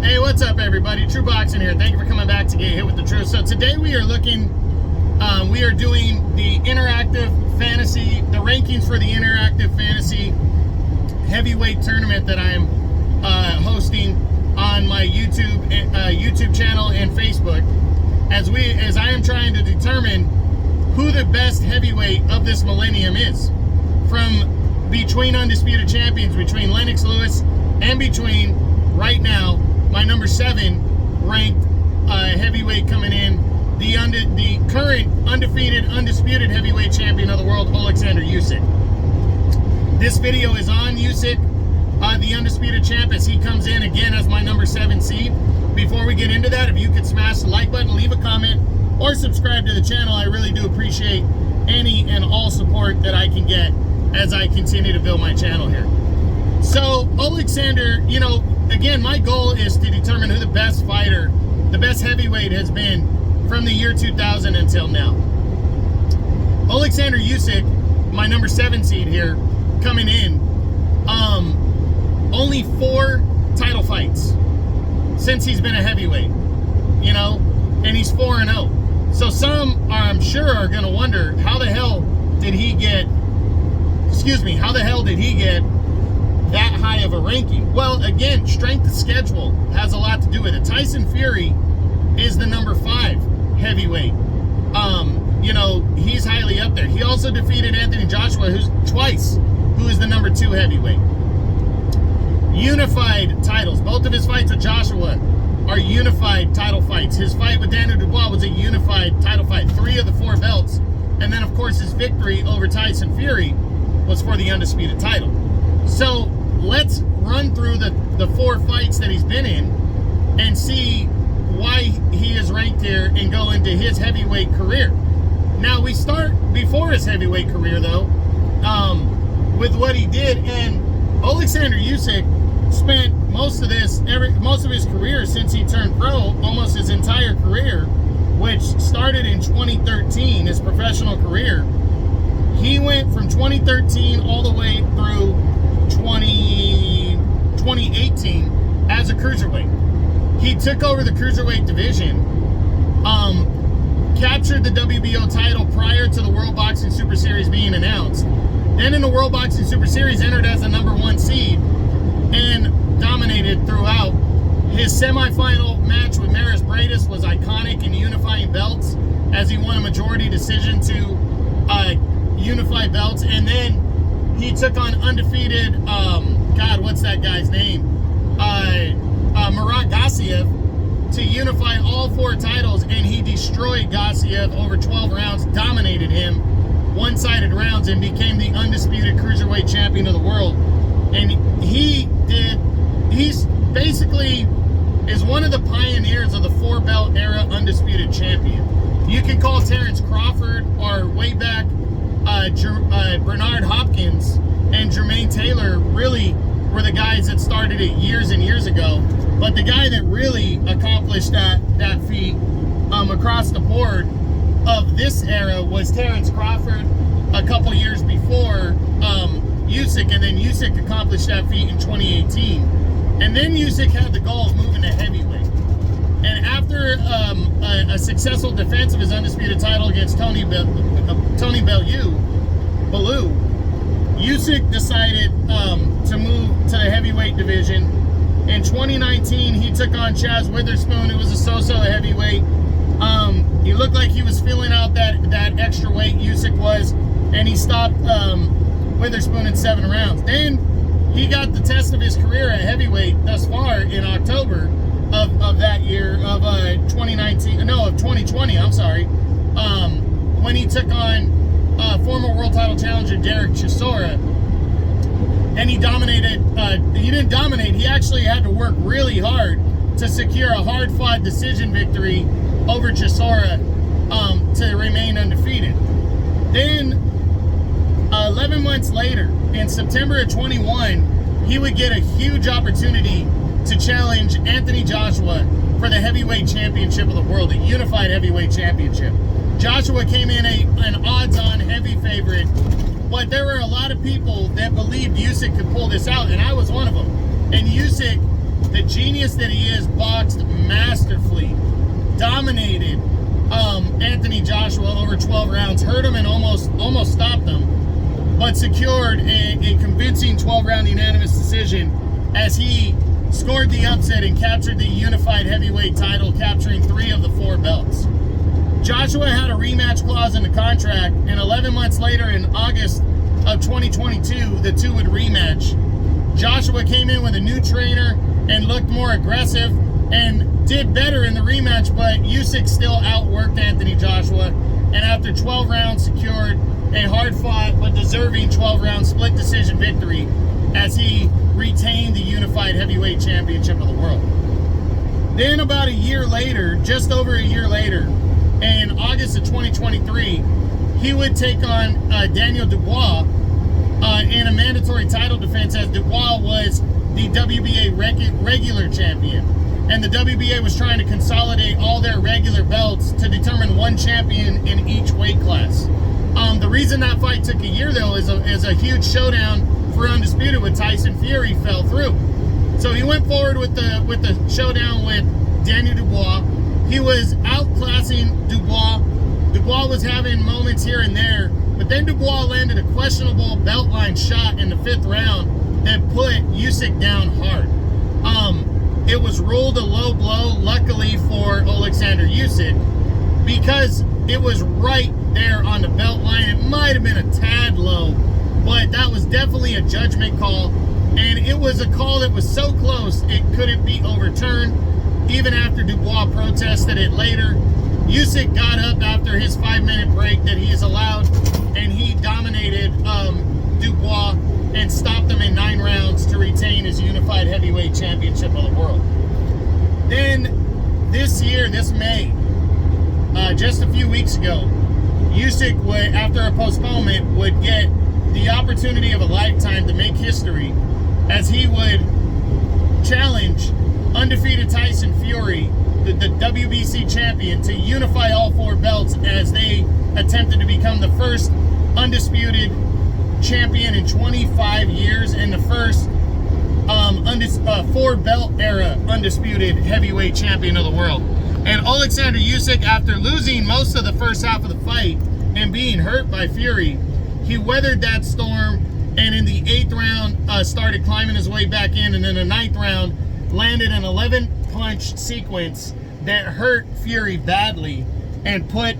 Hey, what's up, everybody? True Boxing here. Thank you for coming back to Get Hit with the Truth. So today we are doing the interactive fantasy, the rankings for the interactive fantasy heavyweight tournament that I am hosting on my YouTube channel and Facebook. As I am trying to determine who the best heavyweight of this millennium is, from between undisputed champions, between Lennox Lewis and between right now my number 7 ranked heavyweight coming in, the current undefeated, undisputed heavyweight champion of the world, Oleksandr Usyk. This video is on Usyk, the undisputed champ, as he comes in again as my number 7 seed. Before we get into that, if you could smash the like button, leave a comment, or subscribe to the channel, I really do appreciate any and all support that I can get as I continue to build my channel here. So Oleksandr, again, my goal is to determine who the best fighter, the best heavyweight has been from the year 2000 until now. Oleksandr Usyk, my number 7 seed here, coming in, only 4 title fights since he's been a heavyweight, and he's 4-0. So some, I'm sure, are going to wonder, how the hell did he get that high of a ranking? Well, again, strength of schedule has a lot to do with it. Tyson Fury is the number 5 heavyweight. He's highly up there. He also defeated Anthony Joshua, who is the number 2 heavyweight. Unified titles. Both of his fights with Joshua are unified title fights. His fight with Daniel Dubois was a unified title fight. 3 of the 4 belts. And then, of course, his victory over Tyson Fury was for the undisputed title. So let's run through the 4 fights that he's been in and see why he is ranked here and go into his heavyweight career. Now, we start before his heavyweight career, though, with what he did. And Oleksandr Usyk spent most of his career since he turned pro, almost his entire career, which started in 2013, his professional career. He went from 2013 all the way through 2018 as a cruiserweight. He took over the cruiserweight division, captured the WBO title prior to the World Boxing Super Series being announced. Then in the World Boxing Super Series, entered as the number 1 seed and dominated throughout. His semifinal match with Maris Bradis was iconic in unifying belts, as he won a majority decision to unify belts. And then he took on undefeated, what's that guy's name? Murat Gassiev, to unify all 4 titles, and he destroyed Gassiev over 12 rounds, dominated him, one-sided rounds, and became the undisputed cruiserweight champion of the world. And he's basically is one of the pioneers of the 4-belt era undisputed champion. You can call Terrence Crawford, or way back Bernard Hopkins and Jermaine Taylor really were the guys that started it years and years ago. But the guy that really accomplished that feat across the board of this era was Terrence Crawford a couple years before Usyk, and then Usyk accomplished that feat in 2018. And then Usyk had the goal of moving to heavyweight. And after a successful defense of his undisputed title against Tony Bellew, Usyk decided to move to the heavyweight division. In 2019, he took on Chaz Witherspoon, who was a so-so heavyweight. He looked like he was filling out that extra weight, Usyk was, and he stopped Witherspoon in 7 rounds. Then he got the test of his career at heavyweight thus far in October of that year, of 2020, I'm sorry, when he took on former world title challenger Derek Chisora. And he dominated, he didn't dominate, he actually had to work really hard to secure a hard-fought decision victory over Chisora to remain undefeated. Then, 11 months later, in September of 21, he would get a huge opportunity to challenge Anthony Joshua for the heavyweight championship of the world, a unified heavyweight championship. Joshua came in an odds-on heavy favorite, but there were a lot of people that believed Usyk could pull this out, and I was one of them. And Usyk, the genius that he is, boxed masterfully, dominated Anthony Joshua over 12 rounds, hurt him and almost stopped him, but secured a convincing 12-round unanimous decision as he scored the upset and captured the unified heavyweight title, capturing 3 of the 4 belts. Joshua had a rematch clause in the contract, and 11 months later, in August of 2022, the two would rematch. Joshua came in with a new trainer and looked more aggressive and did better in the rematch, but Usyk still outworked Anthony Joshua, and after 12 rounds secured a hard-fought but deserving 12-round split decision victory as he retained the unified heavyweight championship of the world. Then about a year later, just over a year later, in August of 2023, he would take on Daniel Dubois in a mandatory title defense, as Dubois was the WBA regular champion. And the WBA was trying to consolidate all their regular belts to determine one champion in each weight class. The reason that fight took a year, though, is a huge showdown for Undisputed with Tyson Fury fell through. So he went forward with the showdown with Daniel Dubois. He was outclassing Dubois. Dubois was having moments here and there, but then Dubois landed a questionable belt line shot in the 5th round that put Usyk down hard. It was ruled a low blow, luckily for Oleksandr Usyk, because it was right there on the belt line. It might have been a tad low, but that was definitely a judgment call, and it was a call that was so close it couldn't be overturned. Even after Dubois protested it later, Usyk got up after his 5-minute break that he is allowed, and he dominated Dubois and stopped him in 9 rounds to retain his unified heavyweight championship of the world. Then this year, this May, just a few weeks ago, Usyk would, after a postponement, would get the opportunity of a lifetime to make history as he would challenge undefeated Tyson Fury, the WBC champion, to unify all 4 belts as they attempted to become the first undisputed champion in 25 years and the first 4-belt era undisputed heavyweight champion of the world. And Oleksandr Usyk, after losing most of the first half of the fight and being hurt by Fury, he weathered that storm, and in the 8th round started climbing his way back in, and in the 9th round landed an 11-punch sequence that hurt Fury badly and put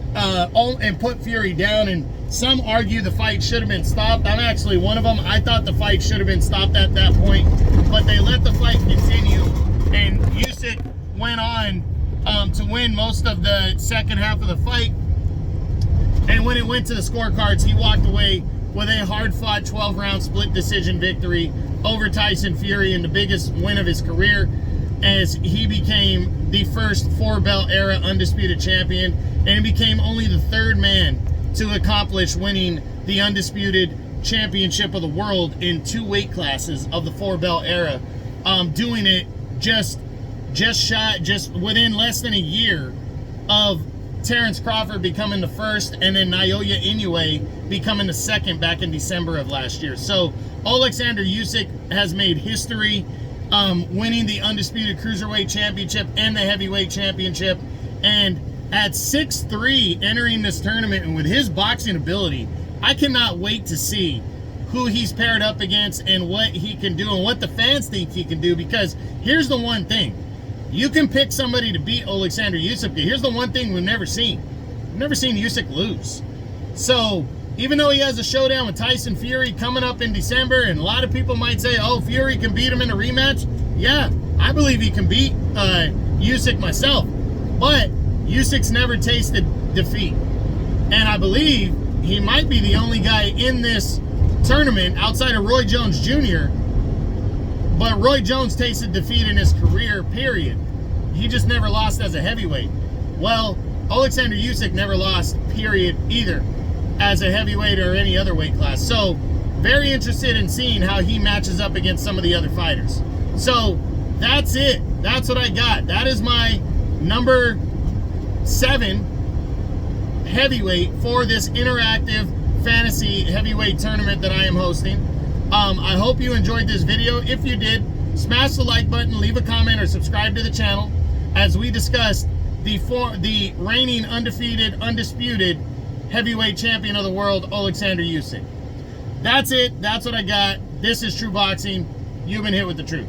Fury down. And some argue the fight should have been stopped. I'm actually one of them. I thought the fight should have been stopped at that point, but they let the fight continue, and Usyk went on to win most of the second half of the fight. And when it went to the scorecards, he walked away with a hard-fought 12-round split decision victory over Tyson Fury, in the biggest win of his career, as he became the first 4-belt era undisputed champion, and he became only the 3rd man to accomplish winning the undisputed championship of the world in 2 weight classes of the 4-belt era, doing it just within less than a year of Terrence Crawford becoming the first, and then Naoya Inoue becoming the 2nd back in December of last year. So Oleksandr Usyk has made history, winning the undisputed cruiserweight championship and the heavyweight championship. And at 6'3", entering this tournament, and with his boxing ability, I cannot wait to see who he's paired up against and what he can do and what the fans think he can do. Because here's the one thing: you can pick somebody to beat Oleksandr Usyk. Here's the one thing we've never seen. We've never seen Usyk lose. So even though he has a showdown with Tyson Fury coming up in December, and a lot of people might say, oh, Fury can beat him in a rematch. Yeah, I believe he can beat Usyk myself. But Usyk's never tasted defeat. And I believe he might be the only guy in this tournament outside of Roy Jones Jr., but Roy Jones tasted defeat in his career, period. He just never lost as a heavyweight. Well, Oleksandr Usyk never lost, period, either, as a heavyweight or any other weight class. So, very interested in seeing how he matches up against some of the other fighters. So, that's it. That's what I got. That is my number 7 heavyweight for this interactive fantasy heavyweight tournament that I am hosting. I hope you enjoyed this video. If you did, Smash the like button, leave a comment, or subscribe to the channel as we discuss the reigning undefeated, undisputed heavyweight champion of the world, Oleksandr Usyk. That's it. That's what I got. This is True Boxing. You've been hit with the truth.